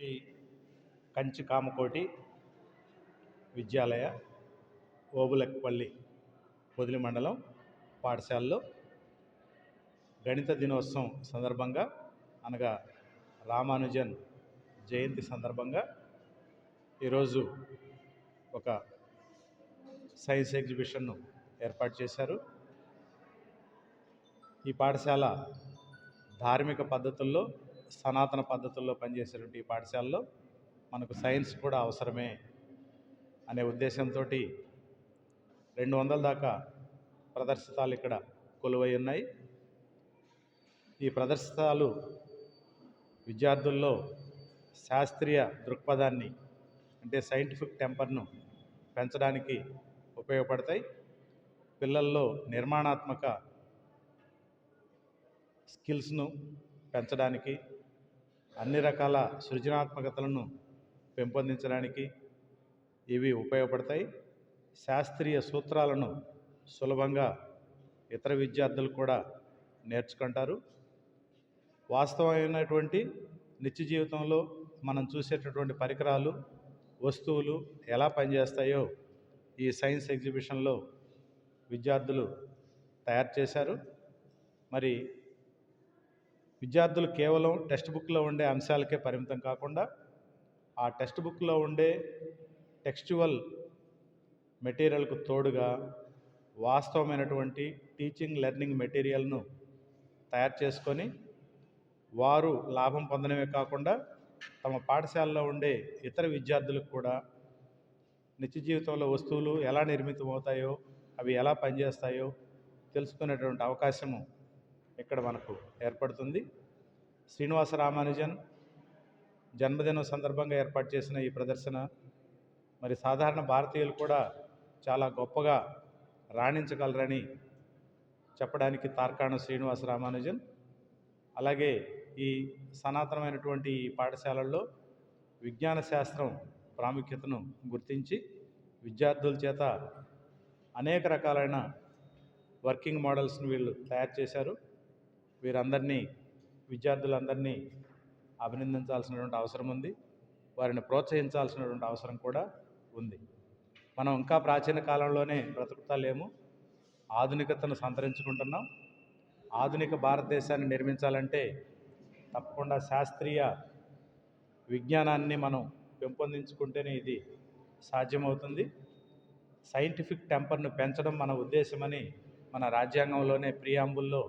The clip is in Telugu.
శ్రీ కంచి కామకోటి విద్యాలయ ఓబులక్పల్లి పొదిలి మండలం పాఠశాలలో గణిత దినోత్సవం సందర్భంగా అనగా రామానుజన్ జయంతి సందర్భంగా ఈరోజు ఒక సైన్స్ ఎగ్జిబిషన్ను ఏర్పాటు చేశారు. ఈ పాఠశాల ధార్మిక పద్ధతుల్లో సనాతన పద్ధతుల్లో పనిచేసేటువంటి ఈ పాఠశాలలో మనకు సైన్స్ కూడా అవసరమే అనే ఉద్దేశంతో 200 దాకా ప్రదర్శితాలు ఇక్కడ కొలువై ఉన్నాయి. ఈ ప్రదర్శితాలు విద్యార్థుల్లో శాస్త్రీయ దృక్పథాన్ని అంటే సైంటిఫిక్ టెంపర్ను పెంచడానికి ఉపయోగపడతాయి. పిల్లల్లో నిర్మాణాత్మక స్కిల్స్ను పెంచడానికి, అన్ని రకాల సృజనాత్మకతలను పెంపొందించడానికి ఇవి ఉపయోగపడతాయి. శాస్త్రీయ సూత్రాలను సులభంగా ఇతర విద్యార్థులు కూడా నేర్చుకుంటారు. వాస్తవమైనటువంటి నిత్య జీవితంలో మనం చూసేటటువంటి పరికరాలు, వస్తువులు ఎలా పనిచేస్తాయో ఈ సైన్స్ ఎగ్జిబిషన్లో విద్యార్థులు తయారు చేశారు. మరి విద్యార్థులు కేవలం టెక్స్ట్ బుక్లో ఉండే అంశాలకే పరిమితం కాకుండా ఆ టెక్స్ట్ బుక్లో ఉండే టెక్స్చువల్ మెటీరియల్కు తోడుగా వాస్తవమైనటువంటి టీచింగ్ లెర్నింగ్ మెటీరియల్ను తయారు చేసుకొని వారు లాభం పొందడమే కాకుండా తమ పాఠశాలలో ఉండే ఇతర విద్యార్థులకు కూడా నిత్య జీవితంలో వస్తువులు ఎలా నిర్మితమవుతాయో, అవి ఎలా పనిచేస్తాయో తెలుసుకునేటువంటి అవకాశము ఇక్కడ మనకు ఏర్పడుతుంది. శ్రీనివాస రామానుజన్ జన్మదినం సందర్భంగా ఏర్పాటు చేసిన ఈ ప్రదర్శన మరి సాధారణ భారతీయులు కూడా చాలా గొప్పగా రాణించగలరని చెప్పడానికి తార్కాణం శ్రీనివాస రామానుజన్. అలాగే ఈ సనాతనమైనటువంటి ఈ పాఠశాలల్లో విజ్ఞాన శాస్త్రం ప్రాముఖ్యతను గుర్తించి విద్యార్థుల చేత అనేక రకాలైన వర్కింగ్ మోడల్స్ని వీళ్ళు తయారు చేశారు. వీరందరినీ విద్యార్థులందరినీ అభినందించాల్సినటువంటి అవసరం ఉంది. వారిని ప్రోత్సహించాల్సినటువంటి అవసరం కూడా ఉంది. మనం ఇంకా ప్రాచీన కాలంలోనే బ్రతుకుతాలేము, ఆధునికతను సంతరించుకుంటున్నాం. ఆధునిక భారతదేశాన్ని నిర్మించాలంటే తప్పకుండా శాస్త్రీయ విజ్ఞానాన్ని మనం పెంపొందించుకుంటేనే ఇది సాధ్యమవుతుంది. సైంటిఫిక్ టెంపర్ను పెంచడం మన ఉద్దేశమని మన రాజ్యాంగంలోనే ప్రియాంబుల్లో